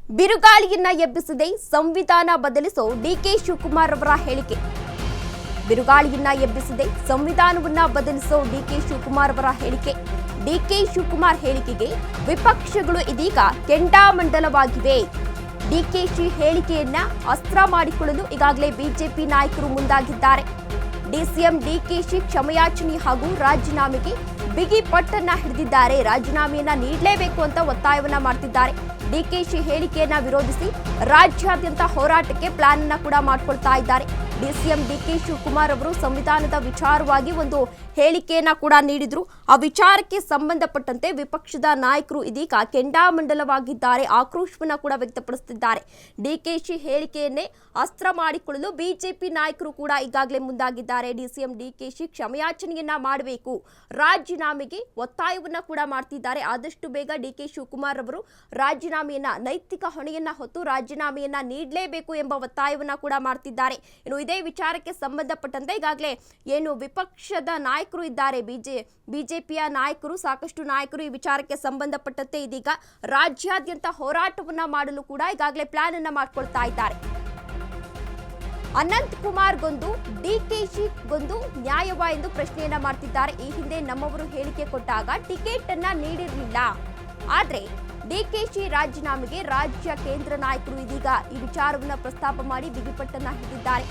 ಬಿರುಗಾಳಿಯನ್ನ ಎಬ್ಬಿಸಿದೆ ಸಂವಿಧಾನ ಬದಲಿಸೋ ಡಿಕೆ ಶಿವಕುಮಾರ್ ಅವರ ಹೇಳಿಕೆ. ಬಿರುಗಾಳಿಯನ್ನ ಎಬ್ಬಿಸಿದೆ ಸಂವಿಧಾನವನ್ನ ಬದಲಿಸೋ ಡಿಕೆ ಶಿವಕುಮಾರ್ ಅವರ ಹೇಳಿಕೆ. ಡಿಕೆ ಶಿವಕುಮಾರ್ ಹೇಳಿಕೆಗೆ ವಿಪಕ್ಷಗಳು ಇದೀಗ ಕೆಂಡಾಮಂಡಲವಾಗಿವೆ. ಡಿಕೆಶಿ ಹೇಳಿಕೆಯನ್ನ ಅಸ್ತ್ರ ಮಾಡಿಕೊಳ್ಳಲು ಈಗಾಗಲೇ ಬಿಜೆಪಿ ನಾಯಕರು ಮುಂದಾಗಿದ್ದಾರೆ. ಡಿಸಿಎಂ ಡಿಕೆಶಿ ಕ್ಷಮೆಯಾಚನೆ ಹಾಗೂ ರಾಜೀನಾಮೆಗೆ ಬಿಗಿ ಪಟ್ಟನ್ನ ಹಿಡಿದಿದ್ದಾರೆ. ರಾಜೀನಾಮೆಯನ್ನ ನೀಡಲೇಬೇಕು ಅಂತ ಒತ್ತಾಯವನ್ನ ಮಾಡ್ತಿದ್ದಾರೆ. ಡಿಕೆಶಿ ಹೇಳಿಕೆಯನ್ನ ವಿರೋಧಿಸಿ ರಾಜ್ಯಾದ್ಯಂತ ಹೋರಾಟಕ್ಕೆ ಪ್ಲಾನ್ ಅನ್ನ ಕೂಡ ಮಾಡಿಕೊಳ್ತಾ ಇದ್ದಾರೆ. ಡಿಸಿಎಂ ಡಿಕೆ ಶಿವಕುಮಾರ್ ಅವರು ಸಂವಿಧಾನದ ವಿಚಾರವಾಗಿ ಒಂದು ಹೇಳಿಕೆಯನ್ನ ಕೂಡ ನೀಡಿದ್ರು. ಆ ವಿಚಾರಕ್ಕೆ ಸಂಬಂಧಪಟ್ಟಂತೆ ವಿಪಕ್ಷದ ನಾಯಕರು ಇದೀಗ ಕೆಂಡಾಮಂಡಲವಾಗಿದ್ದಾರೆ, ಆಕ್ರೋಶವನ್ನ ಕೂಡ ವ್ಯಕ್ತಪಡಿಸುತ್ತಿದ್ದಾರೆ. ಡಿಕೆಶಿ ಹೇಳಿಕೆಯನ್ನೇ ಅಸ್ತ್ರ ಮಾಡಿಕೊಳ್ಳಲು ಬಿಜೆಪಿ ನಾಯಕರು ಕೂಡ ಈಗಾಗಲೇ ಮುಂದಾಗಿದ್ದಾರೆ. ಡಿಸಿಎಂ ಡಿಕೆಶಿ ಕ್ಷಮೆಯಾಚನೆಯನ್ನ ಮಾಡಬೇಕು, ರಾಜೀನಾಮೆಗೆ ಒತ್ತಾಯವನ್ನ ಕೂಡ ಮಾಡ್ತಿದ್ದಾರೆ. ಆದಷ್ಟು ಬೇಗ ಡಿಕೆ ಶಿವಕುಮಾರ್ ಅವರು ರಾಜೀನಾಮೆಯನ್ನ, ನೈತಿಕ ಹೊಣೆಯನ್ನ ಹೊತ್ತು ರಾಜೀನಾಮೆಯನ್ನ ನೀಡಲೇಬೇಕು ಎಂಬ ಒತ್ತಾಯವನ್ನ ಕೂಡ ಮಾಡ್ತಿದ್ದಾರೆ. ಇನ್ನು ಇದೇ ವಿಚಾರಕ್ಕೆ ಸಂಬಂಧಪಟ್ಟಂತೆ ಈಗಾಗಲೇ ಏನು ವಿಪಕ್ಷದ ನಾಯಕರು ಇದ್ದಾರೆ, ಬಿಜೆಪಿಯ ನಾಯಕರು, ಸಾಕಷ್ಟು ನಾಯಕರು ಈ ವಿಚಾರಕ್ಕೆ ಸಂಬಂಧಪಟ್ಟಂತೆ ಇದೀಗ ರಾಜ್ಯಾದ್ಯಂತ ಹೋರಾಟವನ್ನ ಮಾಡಲು ಕೂಡ ಈಗಾಗಲೇ ಪ್ಲಾನ್ ಅನ್ನ ಮಾಡ್ಕೊಳ್ತಾ ಇದ್ದಾರೆ. ಅನಂತ್ ಕುಮಾರ್ಗೊಂದು ಡಿಕೆಶಿಗೊಂದು ನ್ಯಾಯವ ಎಂದು ಪ್ರಶ್ನೆಯನ್ನ ಮಾಡ್ತಿದ್ದಾರೆ. ಈ ಹಿಂದೆ ನಮ್ಮವರು ಹೇಳಿಕೆ ಕೊಟ್ಟಾಗ ಟಿಕೆಟ್ ಅನ್ನ ನೀಡಿರಲಿಲ್ಲ, ಆದ್ರೆ ಡಿಕೆಶಿ ರಾಜೀನಾಮೆಗೆ ರಾಜ್ಯ ಕೇಂದ್ರ ನಾಯಕರು ಇದೀಗ ಈ ವಿಚಾರವನ್ನ ಪ್ರಸ್ತಾಪ ಮಾಡಿ ಬಿಗಿಪಟ್ಟನ್ನ ಹಿಡಿದಿದ್ದಾರೆ.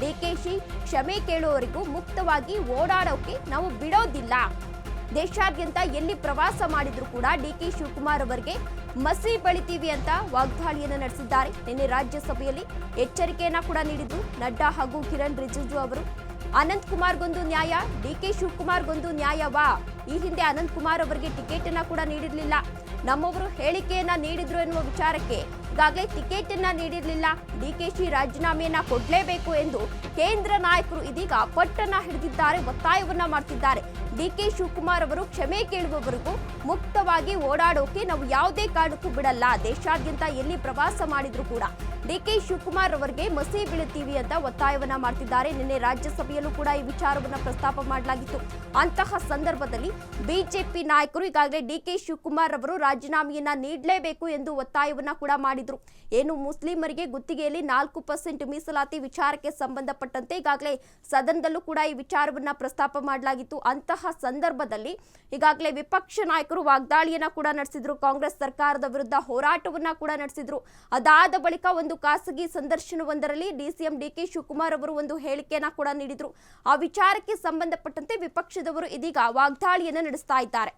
ಡಿಕೆಶಿ ಕ್ಷಮೆ ಕೇಳುವವರೆಗೂ ಮುಕ್ತವಾಗಿ ಓಡಾಡೋಕೆ ನಾವು ಬಿಡೋದಿಲ್ಲ. ದೇಶಾದ್ಯಂತ ಎಲ್ಲಿ ಪ್ರವಾಸ ಮಾಡಿದ್ರು ಕೂಡ ಡಿಕೆ ಶಿವಕುಮಾರ್ ಅವರಿಗೆ ಮಸಿ ಬಳಿತೀವಿ ಅಂತ ವಾಗ್ದಾಳಿಯನ್ನು ನಡೆಸಿದ್ದಾರೆ. ನಿನ್ನೆ ರಾಜ್ಯಸಭೆಯಲ್ಲಿ ಎಚ್ಚರಿಕೆಯನ್ನ ಕೂಡ ನೀಡಿದ್ರು ನಡ್ಡಾ ಹಾಗೂ ಕಿರಣ್ ರಿಜಿಜು ಅವರು. ಅನಂತ್ ಕುಮಾರ್ಗೊಂದು ನ್ಯಾಯ, ಡಿಕೆ ಶಿವಕುಮಾರ್ಗೊಂದು ನ್ಯಾಯವಾ? ಈ ಹಿಂದೆ ಅನಂತ್ ಕುಮಾರ್ ಅವರಿಗೆ ಟಿಕೆಟ್ ಅನ್ನ ಕೂಡ ನೀಡಿರಲಿಲ್ಲ, ನಮ್ಮವರು ಹೇಳಿಕೆಯನ್ನ ನೀಡಿದ್ರು ಎನ್ನುವ ವಿಚಾರಕ್ಕೆ ಈಗಾಗಲೇ ಟಿಕೆಟ್ ಅನ್ನ ನೀಡಿರಲಿಲ್ಲ. ಡಿಕೆಶಿ ರಾಜೀನಾಮೆಯನ್ನ ಕೊಡಲೇಬೇಕು ಎಂದು ಕೇಂದ್ರ ನಾಯಕರು ಇದೀಗ ಪಟ್ಟನ್ನ ಹಿಡಿದಿದ್ದಾರೆ, ಒತ್ತಾಯವನ್ನ ಮಾಡ್ತಿದ್ದಾರೆ. ಡಿಕೆ ಶಿವಕುಮಾರ್ ಅವರು ಕ್ಷಮೆ ಕೇಳುವವರೆಗೂ ಮುಕ್ತವಾಗಿ ಓಡಾಡೋಕೆ ನಾವು ಯಾವುದೇ ಕಾರಣಕ್ಕೂ ಬಿಡಲ್ಲ. ದೇಶಾದ್ಯಂತ ಎಲ್ಲಿ ಪ್ರವಾಸ ಮಾಡಿದ್ರು ಕೂಡ ಡಿಕೆ ಶಿವಕುಮಾರ್ ಅವರಿಗೆ ಮಸಿ ಬೀಳುತ್ತೀವಿ ಅಂತ ಒತ್ತಾಯವನ್ನ ಮಾಡ್ತಿದ್ದಾರೆ. ನಿನ್ನೆ ರಾಜ್ಯಸಭೆಯಲ್ಲೂ ಕೂಡ ಈ ವಿಚಾರವನ್ನ ಪ್ರಸ್ತಾಪ ಮಾಡಲಾಗಿತ್ತು. ಅಂತಹ ಸಂದರ್ಭದಲ್ಲಿ ಬಿಜೆಪಿ ನಾಯಕರು ಈಗಾಗಲೇ ಡಿಕೆ ಶಿವಕುಮಾರ್ ಅವರು ರಾಜೀನಾಮೆಯನ್ನ ನೀಡಲೇಬೇಕು ಎಂದು ಒತ್ತಾಯವನ್ನ ಕೂಡ ಮಾಡಿದ್ರು. ಏನು ಮುಸ್ಲಿಮರಿಗೆ ಗುತ್ತಿಗೆಯಲ್ಲಿ 4% ಮೀಸಲಾತಿ ವಿಚಾರಕ್ಕೆ ಸಂಬಂಧಪಟ್ಟಂತೆ ಈಗಾಗಲೇ ಸದನದಲ್ಲೂ ಕೂಡ ಈ ವಿಚಾರವನ್ನ ಪ್ರಸ್ತಾಪ ಮಾಡಲಾಗಿತ್ತು. ಅಂತಹ ಸಂದರ್ಭದಲ್ಲಿ ಈಗಾಗಲೇ ವಿಪಕ್ಷ ನಾಯಕರು ವಾಗ್ದಾಳಿಯನ್ನ ಕೂಡ ನಡೆಸಿದ್ರು, ಕಾಂಗ್ರೆಸ್ ಸರ್ಕಾರದ ವಿರುದ್ಧ ಹೋರಾಟವನ್ನ ಕೂಡ ನಡೆಸಿದ್ರು. ಅದಾದ ಬಳಿಕ ಒಂದು ಖಾಸಗಿ ಸಂದರ್ಶನವೊಂದರಲ್ಲಿ ಡಿಸಿಎಂ ಡಿಕೆ ಶಿವಕುಮಾರ್ ಅವರು ಒಂದು ಹೇಳಿಕೆಯನ್ನ ಕೂಡ ನೀಡಿದ್ರು. ಆ ವಿಚಾರಕ್ಕೆ ಸಂಬಂಧಪಟ್ಟಂತೆ ವಿಪಕ್ಷದವರು ಇದೀಗ ವಾಗ್ದಾಳಿಯನ್ನ ನಡೆಸ್ತಾ ಇದ್ದಾರೆ.